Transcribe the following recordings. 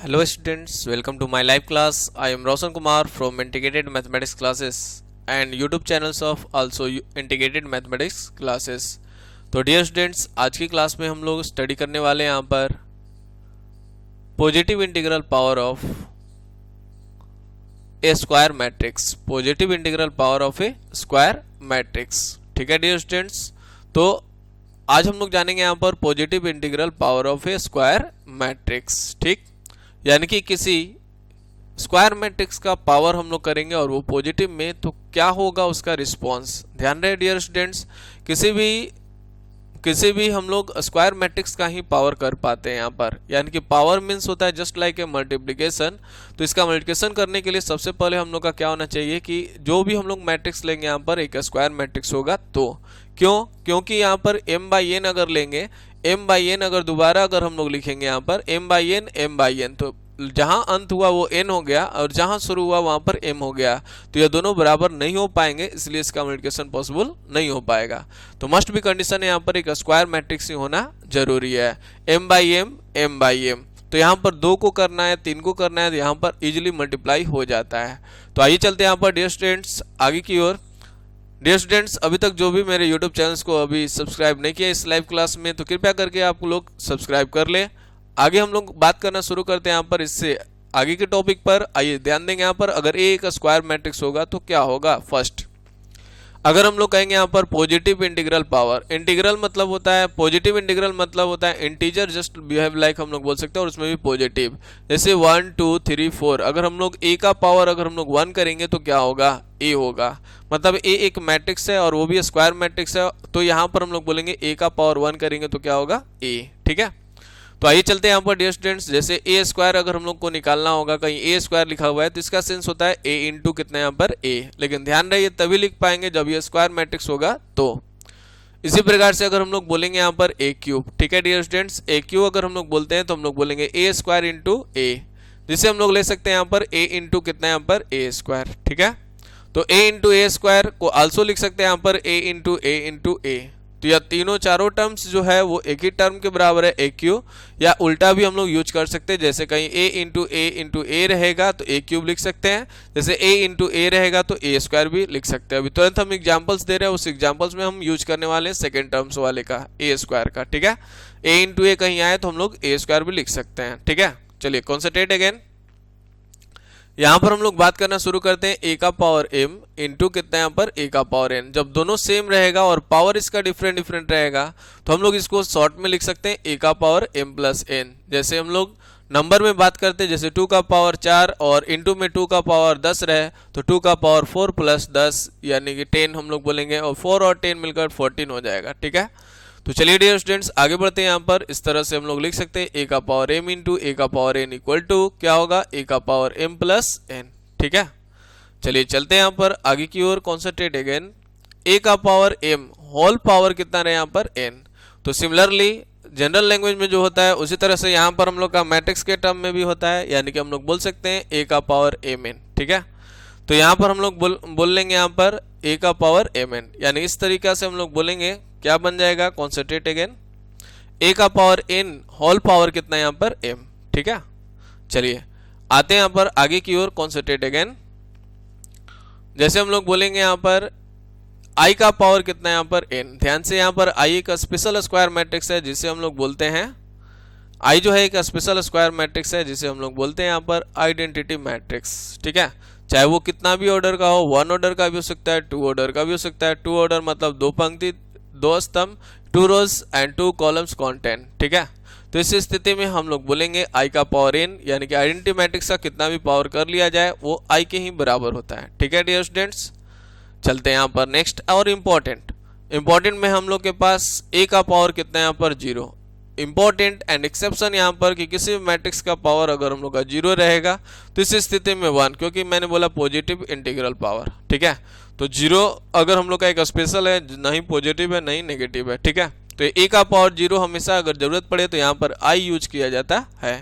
Hello students, welcome to my live class. I am Roshan Kumar from Integrated Mathematics Classes and YouTube channels of also Integrated Mathematics Classes. तो dear students, आज की class में हम लोग study करने वाले हैं यहाँ पर positive integral power of A square matrix. Positive integral power of A square matrix. ठीक है डियर स्टूडेंट्स, तो आज हम लोग जानेंगे यहाँ पर positive integral power of A square matrix. ठीक, यानी कि किसी स्क्वायर मैट्रिक्स का पावर हम लोग करेंगे और वो पॉजिटिव में, तो क्या होगा उसका रिस्पॉन्स। ध्यान रहे डियर स्टूडेंट्स, किसी भी हम लोग स्क्वायर मैट्रिक्स का ही पावर कर पाते हैं यहाँ पर। यानी कि पावर मीन्स होता है जस्ट लाइक ए मल्टीप्लिकेशन। तो इसका मल्टीप्लिकेशन करने के लिए सबसे पहले हम लोग का क्या होना चाहिए कि जो भी हम लोग मैट्रिक्स लेंगे यहाँ पर एक स्क्वायर मैट्रिक्स होगा। तो क्योंकि यहाँ पर m बाई एन अगर लेंगे, m बाई एन अगर दोबारा अगर हम लोग लिखेंगे यहाँ पर m बाई एन, तो जहां अंत हुआ वो n हो गया और जहां शुरू हुआ वहां पर m हो गया। तो ये दोनों बराबर नहीं हो पाएंगे, इसलिए इसका मल्टीप्लिकेशन पॉसिबल नहीं हो पाएगा। तो मस्ट भी कंडीशन है यहाँ पर एक स्क्वायर मैट्रिक्स ही होना जरूरी है। m बाई एम, तो यहाँ पर 2 को करना है, 3 को करना है, तो यहाँ पर इजिली मल्टीप्लाई हो जाता है। तो आइए चलते हैं यहाँ पर डियर स्टूडेंट्स आगे की ओर। डियर स्टूडेंट्स, अभी तक जो भी मेरे यूट्यूब चैनल्स को अभी सब्सक्राइब नहीं किया इस लाइव क्लास में, तो कृपया करके आप लोग सब्सक्राइब कर ले। आगे हम लोग बात करना शुरू करते हैं यहाँ पर इससे आगे के टॉपिक पर। आइए ध्यान देंगे यहाँ पर, अगर ए एक स्क्वायर मैट्रिक्स होगा तो क्या होगा। फर्स्ट, अगर हम लोग कहेंगे यहाँ पर पॉजिटिव इंटीग्रल पावर, इंटीग्रल मतलब होता है, पॉजिटिव इंटीग्रल मतलब होता है इंटीजर जस्ट बिहेव लाइक हम लोग बोल सकते हैं, और उसमें भी पॉजिटिव। जैसे 1 2 3 4, अगर हम लोग ए का पावर अगर हम लोग 1 करेंगे तो क्या होगा, ए होगा। मतलब ए एक मैट्रिक्स है और वो भी स्क्वायर मैट्रिक्स है, तो यहाँ पर हम लोग बोलेंगे ए का पावर 1 करेंगे तो क्या होगा, ए। ठीक है, तो आइए चलते हैं यहाँ पर डियर स्टूडेंट्स। जैसे ए स्क्वायर अगर हम लोग को निकालना होगा, कहीं ए स्क्वायर लिखा हुआ है तो इसका सेंस होता है ए इंटू कितना यहाँ पर ए, लेकिन ध्यान रहे ये तभी लिख पाएंगे जब ये स्क्वायर मैट्रिक्स होगा। तो इसी प्रकार से अगर हम लोग बोलेंगे यहाँ पर ए क्यूब, ठीक है डियर स्टूडेंट्स, ए क्यूब अगर हम लोग बोलते हैं तो हम लोग बोलेंगे ए स्क्वायर इंटू ए, जिसे हम लोग ले सकते हैं यहाँ पर ए इंटू कितना यहाँ पर ए स्क्वायर। ठीक है, तो ए इंटू ए स्क्वायर को आल्सो लिख सकते हैं यहाँ पर ए इंटू ए। तो यह तीनों चारों टर्म्स जो है वो एक ही टर्म के बराबर है, ए क्यू, या उल्टा भी हम लोग यूज कर सकते हैं। जैसे कहीं ए इंटू ए रहेगा तो ए क्यूब लिख सकते हैं, जैसे ए इंटू ए रहेगा तो ए स्क्वायर भी लिख सकते हैं। अभी तुरंत हम एग्जांपल्स दे रहे हैं, उस एग्जांपल्स में हम यूज करने वाले हैं सेकेंड टर्म्स वाले का, ए स्क्वायर का। ठीक है, ए इंटू ए कहीं आए तो हम लोग ए स्क्वायर भी लिख सकते हैं। ठीक है, चलिए कॉन्सेंट्रेट अगेन। यहाँ पर हम लोग बात करना शुरू करते हैं ए का पावर m इंटू कितना यहाँ पर ए का पावर n। जब दोनों सेम रहेगा और पावर इसका डिफरेंट रहेगा तो हम लोग इसको शॉर्ट में लिख सकते हैं ए का पावर m प्लस n। जैसे हम लोग नंबर में बात करते हैं, जैसे 2 का पावर 4 और इंटू में 2 का पावर 10 रहे तो 2 का पावर 4 प्लस 10 यानी कि 10 हम लोग बोलेंगे, और 4 और 10 मिलकर 14 हो जाएगा। ठीक है, तो चलिए डियर स्टूडेंट्स आगे बढ़ते हैं। यहाँ पर इस तरह से हम लोग लिख सकते हैं ए का पावर m इंटू ए का पावर n इक्वल टू क्या होगा, ए का पावर m प्लस n। ठीक है, चलिए चलते हैं यहाँ पर आगे की ओर। कॉन्सेंट्रेट अगेन, ए का पावर m होल पावर कितना रहे यहाँ पर n। तो सिमिलरली जनरल लैंग्वेज में जो होता है उसी तरह से यहाँ पर हम लोग का मैट्रिक्स के टर्म में भी होता है, यानी कि हम लोग बोल सकते हैं ए का पावर mn। ठीक है, तो यहाँ पर हम लोग बोल लेंगे यहाँ पर ए का पावर mn, यानी इस तरीका से हम लोग बोलेंगे, क्या बन जाएगा, कॉन्सेंट्रेट अगेन, ए का पावर n होल पावर कितना यहाँ पर m। ठीक है, चलिए आते हैं यहाँ पर आगे की ओर। कॉन्सेंट्रेट अगेन, जैसे हम लोग बोलेंगे यहाँ पर i का पावर कितना यहाँ पर n। ध्यान से, यहाँ पर i एक स्पेशल स्क्वायर मैट्रिक्स है जिसे हम लोग बोलते हैं, i जो है एक स्पेशल स्क्वायर मैट्रिक्स है जिसे हम लोग बोलते हैं यहाँ पर आइडेंटिटी मैट्रिक्स। ठीक है, चाहे वो कितना भी ऑर्डर का हो, 1 ऑर्डर का भी हो सकता है, 2 ऑर्डर का भी हो सकता है। 2 ऑर्डर मतलब 2 पंक्ति 2 स्तंभ, 2 रोज एंड 2 कॉलम्स कंटेंट। ठीक है, तो इस स्थिति में हम लोग बोलेंगे आई का पावर n, यानी कि आइडेंटिटी मैट्रिक्स का कितना भी पावर कर लिया जाए वो आई के ही बराबर होता है। ठीक है डियर स्टूडेंट्स, चलते हैं यहाँ पर नेक्स्ट और इम्पोर्टेंट में हम लोग के पास ए का पावर कितना है यहाँ पर 0। इंपॉर्टेंट एंड एक्सेप्शन यहाँ पर कि किसी भी मैट्रिक्स का पावर अगर हम लोग का 0 रहेगा तो इस स्थिति में 1, क्योंकि मैंने बोला पॉजिटिव इंटीग्रल पावर। ठीक है, तो 0 अगर हम लोग का एक स्पेशल है, नहीं पॉजिटिव है नहीं नेगेटिव है। ठीक है, तो ए का पावर 0 हमेशा अगर जरूरत पड़े तो यहाँ पर आई यूज किया जाता है।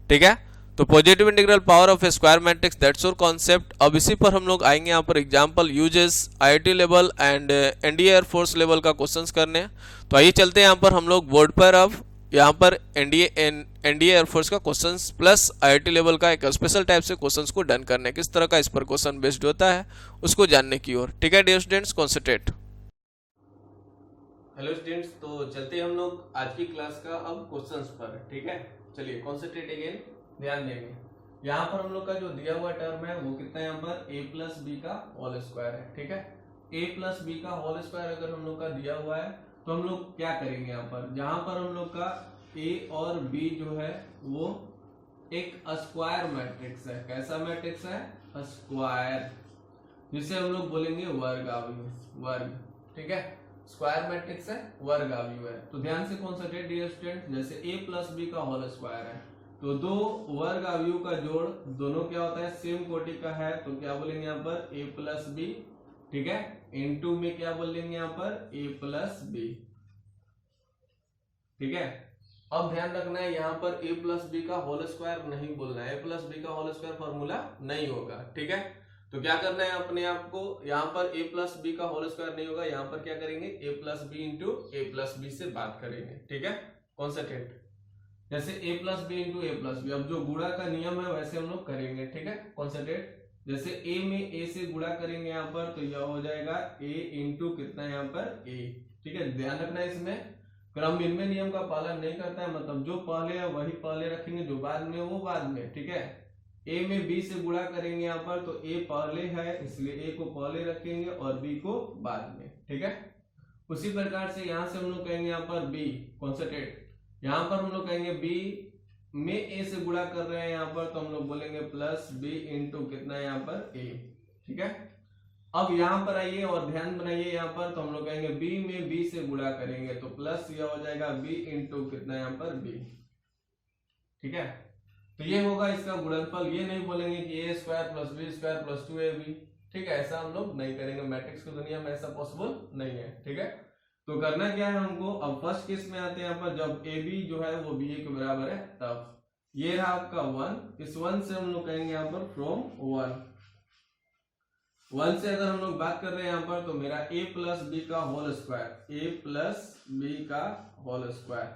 ठीक है, तो positive integral power of A square matrix, that's और कॉन्सेप्ट। अब इसी पर हम लोग आएंगे यहाँ पर example uses IIT level and NDA air force level का क्वेश्चंस करने। तो आइए चलते हैं यहाँ पर हम लोग बोर्ड पर। अब यहाँ पर एनडीए एयरफोर्स का क्वेश्चंस प्लस आईआईटी लेवल का एक स्पेशल टाइप से क्वेश्चंस को डन करने, किस तरह का इस पर क्वेश्चन बेस्ड होता है उसको जानने की ओर। ठीक है dear students, concentrate. Hello students, तो चलते हैं हम लोग आज की क्लास का अब क्वेश्चंस पर। ठीक है, चलिए कॉन्सेंट्रेट अगेन, ध्यान देंगे। यहाँ पर हम लोग का जो दिया हुआ टर्म है वो कितना है, यहाँ पर a प्लस बी का होल स्क्वायर है। ठीक है, a प्लस बी का होल स्क्वायर अगर हम लोग का दिया हुआ है तो हम लोग क्या करेंगे, यहाँ पर जहां पर हम लोग का a और b जो है वो एक स्क्वायर मैट्रिक्स है। कैसा मैट्रिक्स है, स्क्वायर, जिसे हम लोग बोलेंगे वर्ग अवयव, वर्ग। ठीक है, स्क्वायर मैट्रिक्स है, वर्ग अवयव है। तो ध्यान से कॉन्सेंट्रेट डियर स्टूडेंट, जैसे a प्लस बी का होल स्क्वायर है तो दो वर्ग अवयव का जोड़ दोनों क्या होता है, सेम कोटि का है, तो क्या बोलेंगे यहाँ पर a प्लस बी। ठीक है, इनटू में क्या बोलेंगे यहाँ पर a प्लस बी। ठीक है, अब ध्यान रखना है यहाँ पर a प्लस बी का होल स्क्वायर नहीं बोलना है, a प्लस बी का होल स्क्वायर फॉर्मूला नहीं होगा। ठीक है, तो क्या करना है अपने आप को, यहाँ पर a प्लस बी का होल स्क्वायर नहीं होगा, यहाँ पर क्या करेंगे a plus B into A plus B से बात करेंगे। ठीक है, कॉन्सेंट्रेट, जैसे a plus B into A plus B, अब जो गुणा का नियम है वैसे हम लोग करेंगे। ठीक है, कॉन्सेंट्रेट, जैसे a में a से गुणा करेंगे यहाँ पर तो यह हो जाएगा a इंटू कितना यहाँ पर a। ठीक है, ध्यान रखना है इसमें क्रम इनमें नियम का पालन नहीं करता है, मतलब जो पहले है वही पहले रखेंगे, जो बाद में वो बाद में। ठीक है, a में b से गुणा करेंगे यहाँ पर तो a पहले है इसलिए a को पहले रखेंगे और b को बाद में। ठीक है, उसी प्रकार से यहाँ से हम लोग कहेंगे यहाँ पर b, कॉन्सेंट्रेट, यहाँ पर हम लोग कहेंगे b में a से गुणा कर रहे हैं यहाँ पर तो हम लोग बोलेंगे प्लस b इंटू कितना है यहाँ पर a। ठीक है, अब यहाँ पर आइए और ध्यान बनाइए, यहाँ पर तो हम लोग कहेंगे b में b से गुणा करेंगे तो प्लस यह हो जाएगा b इंटू कितना यहाँ पर b। ठीक है, तो ये होगा इसका गुणनफल, ये नहीं बोलेंगे कि a square plus B square plus 2ab। ठीक है, ऐसा हम लोग नहीं करेंगे, मैट्रिक्स की दुनिया में ऐसा पॉसिबल नहीं है। ठीक है, तो करना क्या है हमको, अब फर्स्ट केस में आते हैं यहाँ पर, जब ए बी जो है वो बी ए के बराबर है तब ये रहा आपका 1, इस 1 से हम लोग कहेंगे यहाँ पर फ्रॉम 1 से अगर हम लोग बात कर रहे हैं यहाँ पर तो मेरा a प्लस बी का whole square, a plus B का होल स्क्वायर।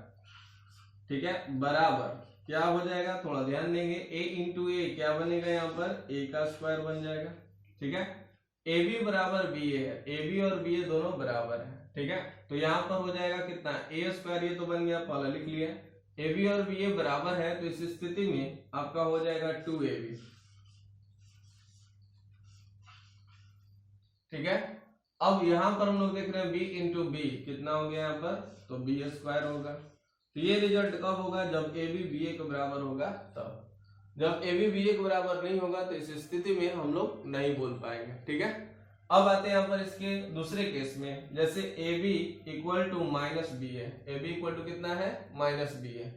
ठीक है, बराबर क्या हो जाएगा, थोड़ा ध्यान देंगे, a इंटू ए क्या बनेगा यहाँ पर a का स्क्वायर बन जाएगा। ठीक है, ए बी बराबर बी ए है, ए बी और बी ए दोनों बराबर है। ठीक है, तो यहाँ पर हो जाएगा कितना ए स्क्वायर, ये तो बन गया, पहला लिख लिया, ए बी और बी ए बराबर है तो इस स्थिति में आपका हो जाएगा 2ab। ठीक है, अब यहाँ पर हम लोग देख रहे हैं b इंटू बी कितना हो गया यहाँ पर, तो बी स्क्वायर होगा। तो ये रिजल्ट कब होगा, जब ए बी बी ए के बराबर होगा तब। जब ए बी बी ए के बराबर नहीं होगा तो इस स्थिति में हम लोग नहीं बोल पाएंगे। ठीक है, अब आते हैं यहाँ पर इसके दूसरे केस में, जैसे A B equal to minus B है, ए बी इक्वल टू कितना है माइनस बी है,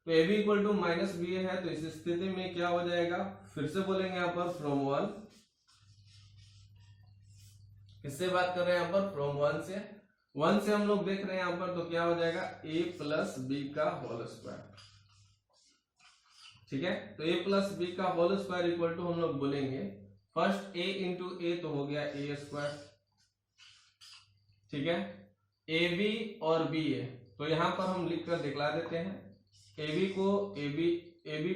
तो A B equal to minus B है तो इस स्थिति में क्या हो जाएगा, फिर से बोलेंगे यहाँ पर फ्रॉम 1, किससे बात कर रहे हैं यहाँ पर, फ्रॉम 1 से हम लोग देख रहे हैं यहाँ पर तो क्या हो जाएगा a प्लस बी का होल स्क्वायर। ठीक है, तो a प्लस बी का होल स्क्वायर इक्वल टू हम लोग बोलेंगे फर्स्ट a इंटू ए तो हो गया a स्क्वायर। ठीक है, ए बी और बी ए, तो यहाँ पर हम लिख कर दिखला देते हैं, ए बी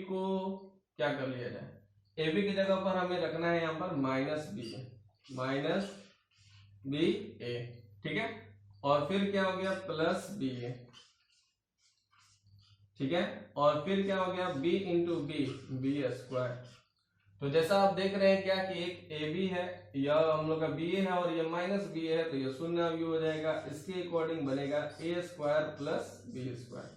को क्या कर लिया जाए, ए बी की जगह पर हमें रखना है यहाँ पर माइनस बी ए। ठीक है, और फिर क्या हो गया प्लस बी ए। ठीक है, और फिर क्या हो गया b इंटू बी स्क्वायर। तो जैसा आप देख रहे हैं क्या कि एक ए बी है, यह हम लोग का बी ए है और यह माइनस बी ए है तो यह शून्य अवयव हो जाएगा, इसके अकॉर्डिंग बनेगा a square plus B square.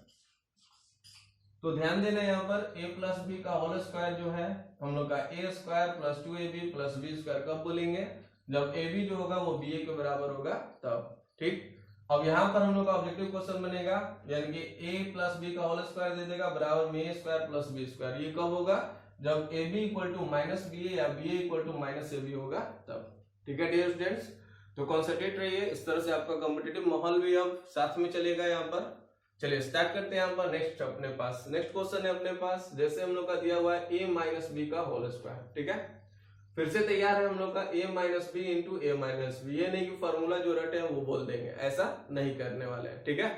तो ध्यान देना यहाँ पर a प्लस बी का होल स्क्वायर जो है हम लोग का a square plus 2ab plus B square कब बोलेंगे, जब ए बी जो होगा वो बी ए के बराबर होगा तब। ठीक, अब यहाँ पर हम लोग का ऑब्जेक्टिव क्वेश्चन बनेगा, यानी कि a प्लस बी का होल स्क्वायर दे देगा बराबर में a square plus B square, ये कब होगा, जब a B equal to minus B a या b a equal to minus a b होगा तब। ठीक है डियर स्टूडेंट्स, तो कॉन्सेंट्रेट रहिए, इस तरह से आपका कॉम्पिटिटिव माहौल भी अब साथ में चलेगा यहाँ पर। चलिए स्टार्ट करते हैं यहाँ पर नेक्स्ट अपने पास, नेक्स्ट क्वेश्चन है अपने पास, जैसे हम लोग का दिया हुआ है a माइनस बी का होल स्क्वायर। ठीक है, फिर से तैयार है हम लोग का a minus B into A minus B, ये नहीं कि फॉर्मूला जो रटे हैं वो बोल देंगे, ऐसा नहीं करने वाले हैं। ठीक है,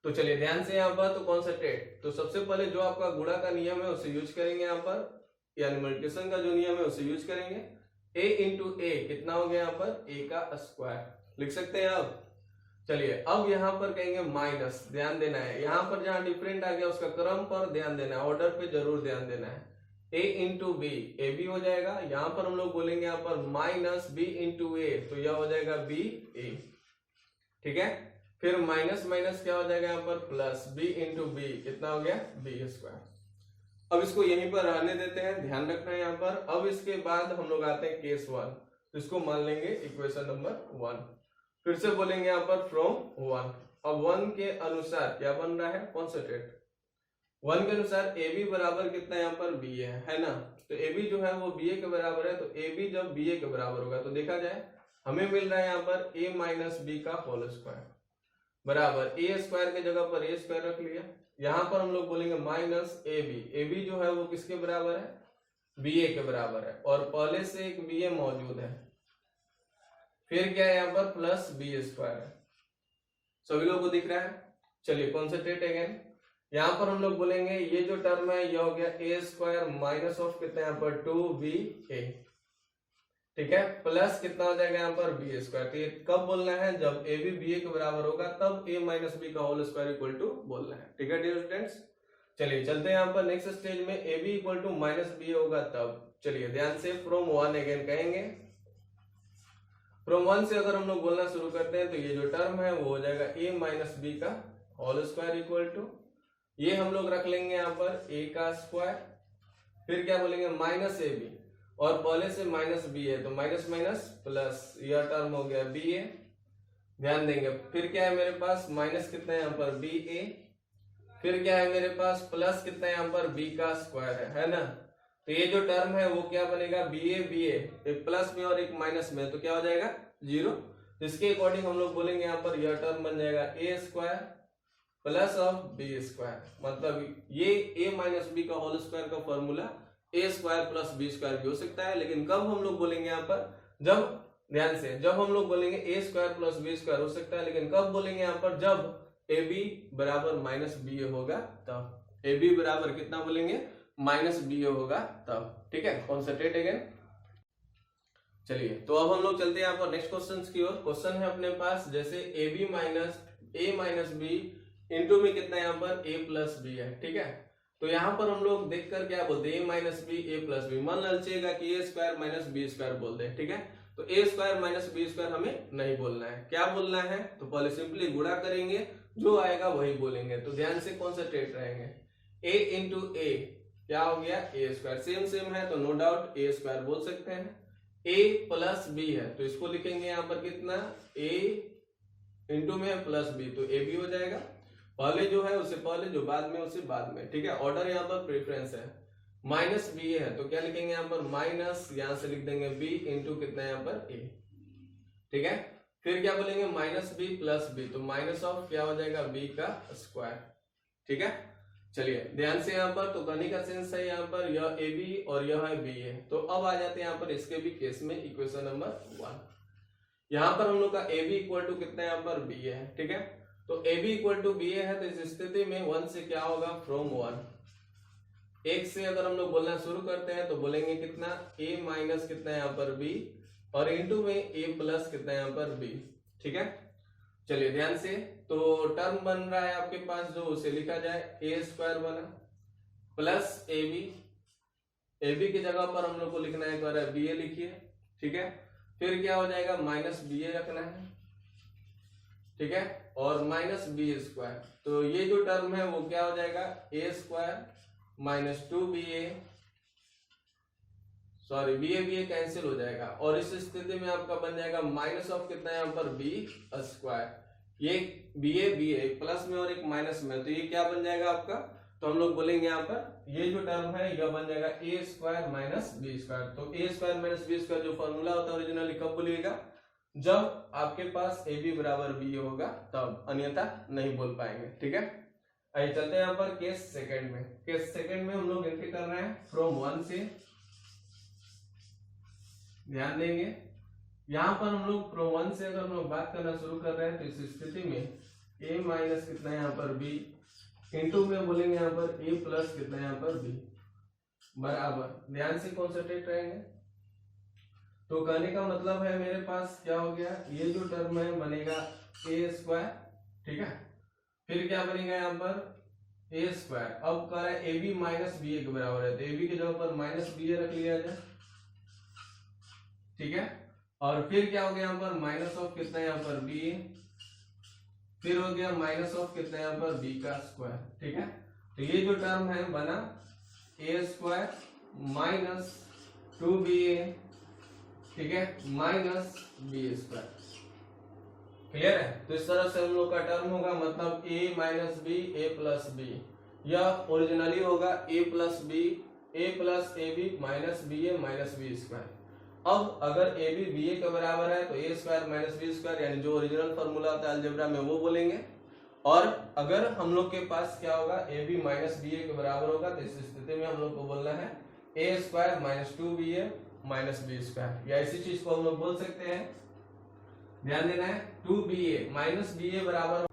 तो चलिए ध्यान से यहाँ पर, तो कॉन्सेंट्रेट, तो सबसे पहले जो आपका गुणा का नियम है उसे यूज करेंगे यहाँ पर, यानी मल्टीप्लिकेशन का जो नियम है उसे यूज करेंगे। a इंटू ए कितना हो गया यहाँ पर, a का स्क्वायर लिख सकते हैं आप। चलिए अब यहाँ पर कहेंगे माइनस, ध्यान देना है यहाँ पर जहां डिफरेंट आ गया उसका क्रम पर ध्यान देना है, ऑर्डर पे जरूर ध्यान देना है। a into B, A B हो जाएगा, यहाँ पर हम लोग बोलेंगे यहाँ पर माइनस b इंटू ए, तो यह हो जाएगा b a, ठीक है। फिर माइनस माइनस क्या हो जाएगा यहाँ पर, प्लस b इंटू बी कितना हो गया, b स्क्वायर। अब इसको यहीं पर रहने देते हैं, ध्यान रखना है यहाँ पर। अब इसके बाद हम लोग आते हैं केस 1, तो इसको मान लेंगे इक्वेशन नंबर 1। फिर से बोलेंगे यहाँ पर फ्रॉम 1। अब 1 के अनुसार क्या बन रहा है, कॉन्सेंट्रेट। 1 के अनुसार ए बी बराबर कितना यहाँ पर, बी है ना। तो ए बी जो है वो बी ए के बराबर है, तो ए बी जब बी ए के बराबर होगा तो देखा जाए हमें मिल रहा है यहाँ पर a माइनस बी का होल स्क्वायर बराबर ए स्क्वायर के जगह पर ए स्क्वायर रख लिया। यहाँ पर हम लोग बोलेंगे माइनस ए बी जो है वो किसके बराबर है, बी ए के बराबर है, और पहले से एक बी ए मौजूद है। फिर क्या है यहाँ पर, प्लस बी स्क्वायर है, सभी लोगों को दिख रहा है। चलिए कॉन्सेंट्रेट अगेन, यहाँ पर हम लोग बोलेंगे ये जो टर्म है यह हो गया ए स्क्वायर माइनस ऑफ कितना यहाँ पर 2ba, ठीक है, प्लस कितना हो जाएगा यहाँ पर बी स्क्वायर। तो ये कब बोलना है, जब ए बी बी ए के बराबर होगा तब a माइनस बी का होल स्क्वायर इक्वल टू बोलना है, ठीक है डियर स्टूडेंट्स। चलिए चलते हैं यहाँ पर नेक्स्ट स्टेज में, A B equal to minus B होगा तब। चलिए ध्यान से फ्रॉम 1 अगेन कहेंगे। फ्रॉम 1 से अगर हम लोग बोलना शुरू करते हैं तो ये जो टर्म है वो हो जाएगा a माइनस बी का होल स्क्वायर इक्वल टू, ये हम लोग रख लेंगे यहाँ पर a का स्क्वायर। फिर क्या बोलेंगे माइनस ए बी, और पहले से माइनस बी है तो माइनस माइनस प्लस, यह टर्म हो गया बी ए, ध्यान देंगे। फिर क्या है मेरे पास, माइनस कितना है यहाँ पर बी ए, फिर क्या है मेरे पास प्लस कितना है यहाँ पर बी का स्क्वायर है ना। तो ये जो टर्म है वो क्या बनेगा, बी ए एक प्लस में और एक माइनस में, तो क्या हो जाएगा 0। तो इसके अकॉर्डिंग हम लोग बोलेंगे यहाँ पर यह टर्म बन जाएगा a square plus of b square, मतलब ये a माइनस बी का होल स्क्वायर का formula a square plus B square भी हो सकता है। लेकिन कब हम लोग बोलेंगे यहाँ पर, जब ध्यान से, जब हम लोग बोलेंगे ए स्क्वायर प्लस बी स्क्वायर हो सकता है, लेकिन कब बोलेंगे यहाँ पर, जब ए बी बराबर माइनस बी ए होगा तब। ए बी बराबर कितना बोलेंगे, माइनस बी ए होगा तब, ठीक है। Concentrate again. चलिए तो अब हम लोग चलते हैं यहाँ पर नेक्स्ट क्वेश्चन की ओर। क्वेश्चन है अपने पास जैसे ए माइनस बी इंटू में कितना यहाँ पर a प्लस बी है, ठीक है। तो यहाँ पर हम लोग देखकर क्या बोलते हैं, a minus B A plus B, मन ललचेगा कि A square minus B square बोलते हैं, ठीक है। तो A square minus B square हमें नहीं बोलना है, क्या बोलना है, तो पहले सिंपली गुणा करेंगे, जो आएगा वही बोलेंगे। तो ध्यान से कॉन्सेंट्रेट रहेंगे, a इंटू ए क्या हो गया ए स्क्वायर, सेम सेम है तो नो डाउट ए स्क्वायर बोल सकते हैं। a प्लस बी है तो इसको लिखेंगे यहाँ पर कितना, a इंटू में प्लस बी, तो a भी हो जाएगा, पहले जो है उससे पहले, जो बाद में उससे बाद में, ठीक है। ऑर्डर यहाँ पर प्रेफरेंस है। माइनस बी है तो क्या लिखेंगे यहाँ पर, माइनस, यहाँ से लिख देंगे b इंटू कितना यहाँ पर a, ठीक है। फिर क्या बोलेंगे माइनस बी प्लस बी, तो माइनस ऑफ क्या हो जाएगा b का स्क्वायर, ठीक है। चलिए ध्यान से यहाँ पर, तो करने का सेंस है यहाँ पर यह ए बी और यह है बी है। तो अब आ जाते हैं यहाँ पर इसके भी केस में, इक्वेशन नंबर 1। यहाँ पर हम लोग का ए बी इक्वल टू कितना यहाँ पर बी है, ठीक है। तो A B equal to B है, तो इस स्थिति में 1 से क्या होगा, फ्रॉम 1, एक से अगर हम लोग बोलना शुरू करते हैं तो बोलेंगे कितना, a माइनस कितना यहाँ पर b, और इंटू में a प्लस कितना यहाँ पर b, ठीक है। चलिए ध्यान से, तो टर्म बन रहा है आपके पास जो, उसे लिखा जाए ए स्क्वायर बना प्लस ए बी की जगह पर हम लोग को लिखना है, एक बी ए लिखिए, ठीक है। फिर क्या हो जाएगा, माइनस बी ए रखना है, ठीक है, और माइनस बी स्क्वायर। तो ये जो टर्म है वो क्या हो जाएगा, a square minus 2ba, sorry b a cancel हो जाएगा, और इस स्थिति में आपका बन जाएगा माइनस ऑफ कितना यहाँ पर बी स्क्वायर, ये बी ए प्लस में और एक माइनस में, तो ये क्या बन जाएगा आपका, तो हम लोग बोलेंगे यहाँ पर ये जो टर्म है यह बन जाएगा a square minus B square. तो A square minus B square जो फॉर्मूला होता है ओरिजिनली कब बोलिएगा, जब आपके पास ए बी बराबर बी होगा तब, अन्यथा नहीं बोल पाएंगे, ठीक है। आइए चलते हैं यहाँ पर केस सेकंड में। केस सेकंड में हम लोग एंट्री कर रहे हैं फ्रॉम 1 से, ध्यान देंगे। यहाँ पर हम लोग फ्रॉम 1 से अगर हम लोग बात करना शुरू कर रहे हैं तो इस स्थिति में ए माइनस कितना है यहाँ पर बी, इंटू में बोलेंगे यहाँ पर ए प्लस कितना है यहाँ पर बी, बराबर, ध्यान से कॉन्सेंट्रेट रहेंगे। तो कहने का मतलब है मेरे पास क्या हो गया, ये जो टर्म है बनेगा ए स्क्वायर, ठीक है, फिर क्या बनेगा यहाँ पर ए स्क्वायर। अब कह रहा है ए बी माइनस बी ए के बराबर है, तो ए बी की जगह पर माइनस बी ए रख लिया जाए, ठीक है। और फिर क्या हो गया यहाँ पर माइनस ऑफ कितना है यहाँ पर बी ए, फिर हो गया माइनस ऑफ कितना है यहाँ पर बी का स्क्वायर, ठीक है। तो ये जो टर्म है बना ए स्क्वायर माइनस 2ba, ठीक है, माइनस बी स्क्वायर, क्लियर है। तो इस तरह से हम लोग का टर्म होगा, मतलब a minus B A plus B, यह ओरिजिनली होगा a plus B A plus A B minus B A minus B square. अब अगर ए बी बी ए के बराबर है तो A square minus B square, यानी जो ओरिजिनल फॉर्मूला होता है अलजेब्रा में वो बोलेंगे। और अगर हम लोग के पास क्या होगा ए बी माइनस बी ए के बराबर होगा, तो इस स्थिति में हम लोग को बोलना है a square minus 2ba minus B square, या इसी चीज को हम लोग बोल सकते हैं, ध्यान देना है 2ba माइनस बी ए बराबर